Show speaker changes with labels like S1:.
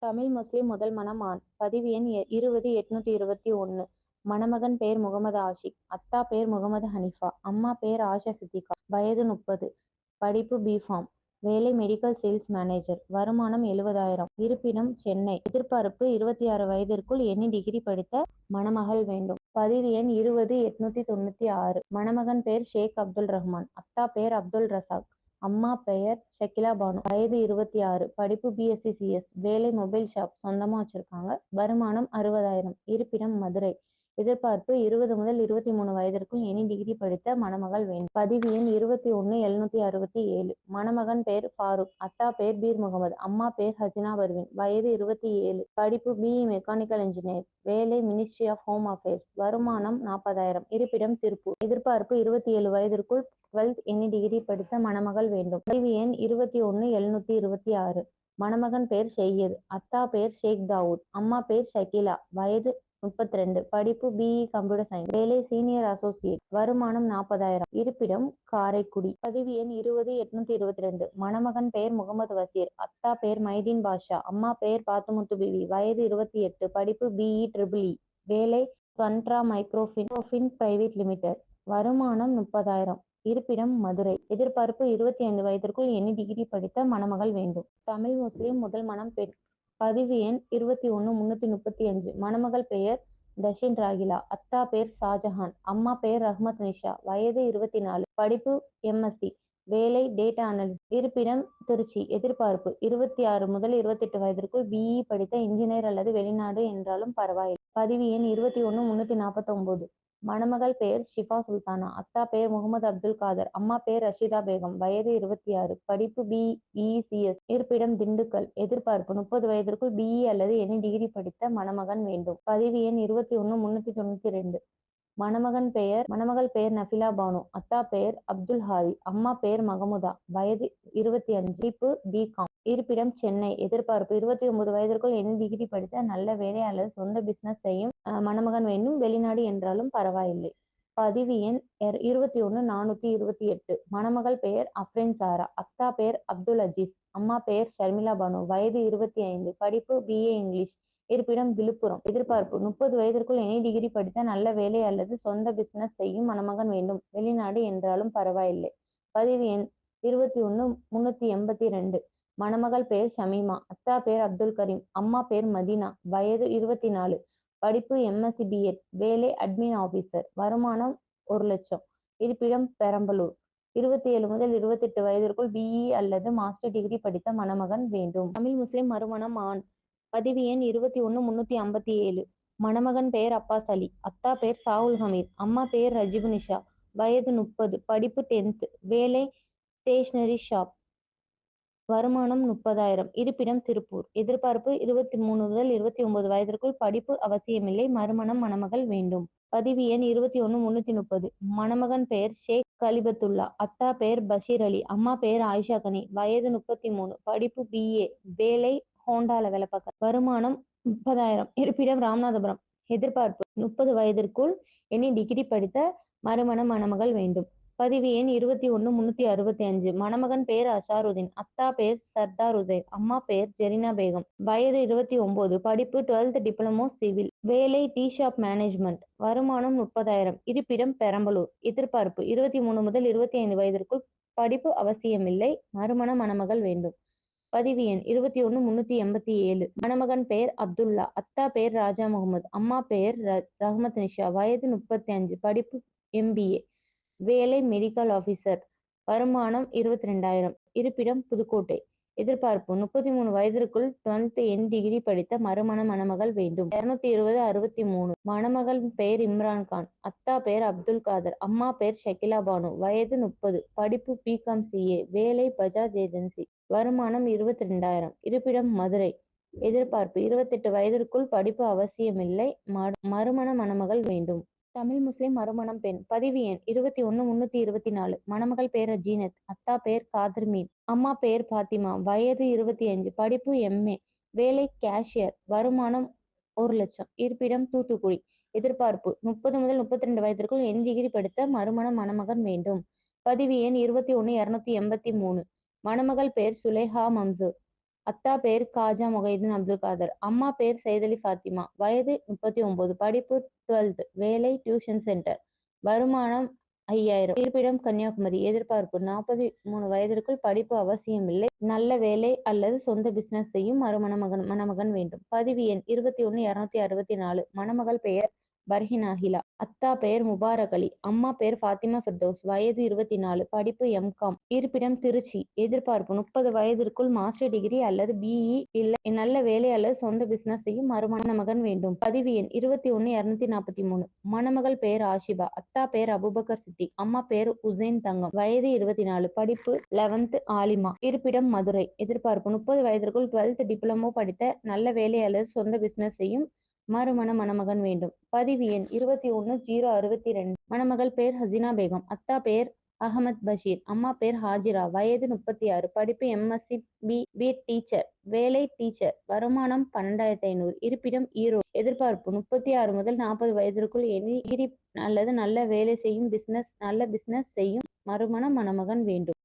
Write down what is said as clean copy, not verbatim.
S1: தமிழ் முஸ்லிம் முதல் மணம் ஆண். பதிவு எண் 20821. மணமகன் பெயர் முகமது ஆஷிக். அத்தா பெயர் முகமது ஹனீஃபா. அம்மா பெயர் ஆஷா சித்திகா. வயது 30. படிப்பு பி.ஃபார்ம். வேலை மெடிக்கல் சேல்ஸ் மேனேஜர். வருமானம் 70,000. இருப்பிடம் சென்னை. எதிர்பார்ப்பு 26 வயதிற்குள் எனி டிகிரி படித்த மணமகள் வேண்டும். பதிவு எண் 20896. மணமகன் பெயர் ஷேக் அப்துல் ரஹ்மான். அத்தா பெயர் அப்துல் ரசாக். அம்மா பெயர் ஷக்கிலா பானு. வயது 26. படிப்பு பிஎஸ்சி சிஎஸ். வேலை மொபைல் ஷாப் சொந்தமா வச்சிருக்காங்க. வருமானம் 60,000. இருப்பிடம் மதுரை. எதிர்பார்ப்பு 20 முதல் 23 வயதிற்குள் எனி டிகிரி படித்த மணமகள் வேண்டும். பதிவு எண் 21767. மணமகன் பெயர் ஃபாரூக். அத்தா பெயர் பீர் முகமது. அம்மா பெயர் ஹசினா பர்வீன். வயது 27. படிப்பு பிஇ மெக்கானிக்கல் இன்ஜினியர். வேலை மினிஸ்ட்ரி ஆஃப் ஹோம் அஃபேர்ஸ். வருமானம் 40,000. இருப்பிடம் திருப்பூர். எதிர்பார்ப்பு 27 வயதிற்குள் 12th எனி டிகிரி படித்த மணமகள் வேண்டும். பதிவு எண் 21726. மணமகன் பெயர் செய்யது. அத்தா பெயர் ஷேக் தாவூத். அம்மா பெயர் ஷக்கீலா. வயது 32. படிப்பு பிஇ கம்ப்யூட்டர் சயின்ஸ். வேலை சீனியர் அசோசியேட். வருமானம் 40,000. இருப்பிடம் காரைக்குடி. பதிவு எண் 20822. மணமகன் பெயர் முகமது வசீர். அத்தா பெயர் மைதீன் பாஷா. அம்மா பெயர் பாத்துமுத்து பிவி. வயது 28. படிப்பு பிஇ ட்ரிபிள் இ. வேலை ஸ்வன்ட்ரா மைக்ரோஃபின் பிரைவேட் லிமிடெட். வருமானம் 30,000. இருப்பிடம் மதுரை. எதிர்பார்ப்பு 25 வயதிற்குள் எனி டிகிரி படித்த மணமகள் வேண்டும். தமிழ் முஸ்லிம் முதல் மணம் பெண். பதிவு எண் 21335. மணமகள் பெயர் தஷின் ராகிலா. அத்தா பெயர் ஷாஜஹான். அம்மா பெயர் ரஹ்மத் நிஷா. வயது 24. படிப்பு எம்எஸ்சி. வேலை டேட்டா அனலிஸ்ட். இருப்பிடம் திருச்சி. எதிர்பார்ப்பு 26 முதல் 28 வயதிற்குள் பிஇ படித்த இன்ஜினியர் அல்லது வெளிநாடு என்றாலும் பரவாயில்லை. பதிவு எண் 21349. மணமகள் பெயர் ஷிஃபா சுல்தானா. அத்தா பெயர் முகமது அப்துல் காதர். அம்மா பெயர் ரஷீதா பேகம். வயது 26. படிப்பு பிஇசிஎஸ். இருப்பிடம் திண்டுக்கல். எதிர்பார்ப்பு 30 வயதிற்குள் பிஇ அல்லது எனி டிகிரி படித்த மணமகன் வேண்டும். பதிவு எண் 21392. மணமகள் பெயர் நஃபிலா பானு. அத்தா பெயர் அப்துல் ஹாதி. அம்மா பெயர் மகமுதா. வயது 25. படிப்பு பிகாம். இருப்பிடம் சென்னை. எதிர்பார்ப்பு 29 வயதிற்குள் எனி டிகிரி படித்த நல்ல வேலை அல்லது சொந்த பிசினஸ் செய்யும் மணமகன் வேண்டும். வெளிநாடு என்றாலும் பரவாயில்லை. பதிவு எண் 21428. மணமகள் பெயர் அஃப்ரின் சாரா. அத்தா பெயர் அப்துல் அஜீஸ். அம்மா பெயர் ஷர்மிளா பானு. வயது 25. படிப்பு பிஏ இங்கிலீஷ். இருப்பிடம் விழுப்புரம். எதிர்பார்ப்பு 30 வயதிற்குள் எனி டிகிரி படித்த நல்ல வேலை அல்லது சொந்த பிசினஸ் செய்யும் மணமகன் வேண்டும். வெளிநாடு என்றாலும் பரவாயில்லை. பதிவு எண் 21382. மணமகள் பெயர் ஷமீமா. அத்தா பெயர் அப்துல் கரீம். அம்மா பெயர் மதீனா. வயது 24. படிப்பு எம்எஸ்சி பிஎட். வேலை அட்மின் ஆபீசர். வருமானம் 1,00,000. இருப்பிடம் பெரம்பலூர். 27 முதல் 28 வயதிற்குள் பிஇ அல்லது மாஸ்டர் டிகிரி படித்த மணமகன் வேண்டும். தமிழ் முஸ்லிம் மறுமணம் ஆண். பதிவு எண் 21357. மணமகன் பெயர் அப்பாஸ் அலி. அத்தா பெயர் சாவுல் ஹமீத். அம்மா பெயர் ரஜிபு நிஷா. வயது 30. படிப்பு 10th. வேலை ஸ்டேஷனரி ஷாப். வருமானம் 30,000. இருப்பிடம் திருப்பூர். எதிர்பார்ப்பு 23 முதல் 29 வயதிற்குள். படிப்பு அவசியமில்லை. மணமகள் வேண்டும். பதிவு எண் 21330. மணமகன் பெயர் ஷேக் கலிபத்துல்லா. அத்தா பெயர் பஷீர் அலி. அம்மா பெயர் ஆயிஷா கனி. வயது 33. படிப்பு பிஏ. வேலை ஹோண்டால வேலை பார்க்க. வருமானம் 30,000. இருப்பிடம் ராமநாதபுரம். எதிர்பார்ப்பு 30 வயதிற்குள் எனி டிகிரி படித்த மணமகள் வேண்டும். பதிவு எண் 21365. மணமகன் பெயர் அசாருதீன். அத்தா பெயர் சர்தார் உசைர். அம்மா பெயர் ஜெரினா பேகம். வயது 29. படிப்பு 12th டிப்ளமோ சிவில். வேலை டீ ஷாப் மேனேஜ்மெண்ட். வருமானம் 30,000. இருப்பிடம் பெரம்பலூர். எதிர்பார்ப்பு 23 முதல் 25 வயதிற்குள். படிப்பு அவசியமில்லை. மணமகள் வேண்டும். பதிவு எண் 21387. மணமகன் பெயர் அப்துல்லா. அத்தா பெயர் ராஜா முகமது. அம்மா பெயர் ரஹ்மத் நிஷா. வயது 35. படிப்பு எம்பிஏ. வேலை மெடிக்கல் ஆபீசர். வருமானம் 22,000. இருப்பிடம் புதுக்கோட்டை. எதிர்பார்ப்பு 33 வயதிற்குள் 12th என் டிகிரி படித்த மணமகள் வேண்டும். 22063. மணமகள் பெயர் இம்ரான் கான். அத்தா பெயர் அப்துல் காதர். அம்மா பெயர் ஷக்கிலா பானு. வயது 30. படிப்பு பிகாம் சிஏ. வேலை பஜாஜ் ஏஜென்சி. வருமானம் 22,000. இருப்பிடம் மதுரை. எதிர்பார்ப்பு 28 வயதிற்குள். படிப்பு அவசியமில்லை. மணமகள் வேண்டும். தமிழ் முஸ்லிம் மறுமணம் பெண். பதிவு எண் 21324. மணமகள் பெயர் ஜீனத். அத்தா பெயர் காதர் மீன். அம்மா பெயர் பாத்திமா. வயது 25. படிப்பு எம்ஏ. வேலை கேஷியர். வருமானம் 1,00,000. இருப்பிடம் தூத்துக்குடி. எதிர்பார்ப்பு 30 முதல் 32 வயதிற்குள் என் டிகிரி படித்த மணமகன் வேண்டும். பதிவு எண் 21283. மணமகள் பெயர் சுலேஹா மம்சூர். அத்தா பேர் காஜா முகைதீன் அப்துல் காதர். அம்மா பேர் சையதலி ஃபாத்திமா. வயது 39. படிப்பு 12th. வேலை டியூஷன் சென்டர். வருமானம் 5000. இருப்பிடம் கன்னியாகுமரி. எதிர்பார்ப்பு 43 வயதிற்குள். படிப்பு அவசியமில்லை. நல்ல வேலை அல்லது சொந்த பிசினஸ் செய்யும் மணமகன் வேண்டும். பதிவு எண் 21 264. மணமகள் பெயர் பர்ஹினாஹிலா. அத்தா பெயர் முபாரக் அலி. அம்மா பெயர் ஃபாத்திமா ஃபிர்தௌஸ். வயது 24. படிப்பு எம்.காம். இருப்பிடம் திருச்சி. எதிர்பார்ப்பு 30 வயதிற்குள். மாஸ்டர் டிகிரி அல்லது பிஇ. இல்லை நல்ல வேலை அல்லது சொந்த பிசினஸ் செய்யும் மணமகன் வேண்டும். பதிவு எண் 21 243. மணமகள் பெயர் ஆஷிபா. அத்தா பெயர் அபுபக்கர் சித்திக். அம்மா பெயர் உசைன் தங்கம். வயது 24. படிப்பு 11th ஆலிமா. இருப்பிடம் மதுரை. எதிர்பார்ப்பு 30 வயதிற்குள். 12th டிப்ளமோ படித்த நல்ல வேலை அல்லது சொந்த பிசினஸ் செய்யும் மணமகன் வேண்டும். பதிவு எண் 21 062. மணமகள் பெயர் ஹசீனா பேகம். அத்தா பெயர் அகமத் பஷீர். அம்மா பெயர் ஹாஜிரா. வயது 36. படிப்பு எம்எஸ்சி பி டீச்சர். வேலை டீச்சர். வருமானம் 12500. இருப்பிடம் ஈரோடு. எதிர்பார்ப்பு 36 முதல் 40 வயதிற்குள். டிகிரி அல்லது நல்ல வேலை செய்யும் நல்ல பிசினஸ் செய்யும் மணமகன் வேண்டும்.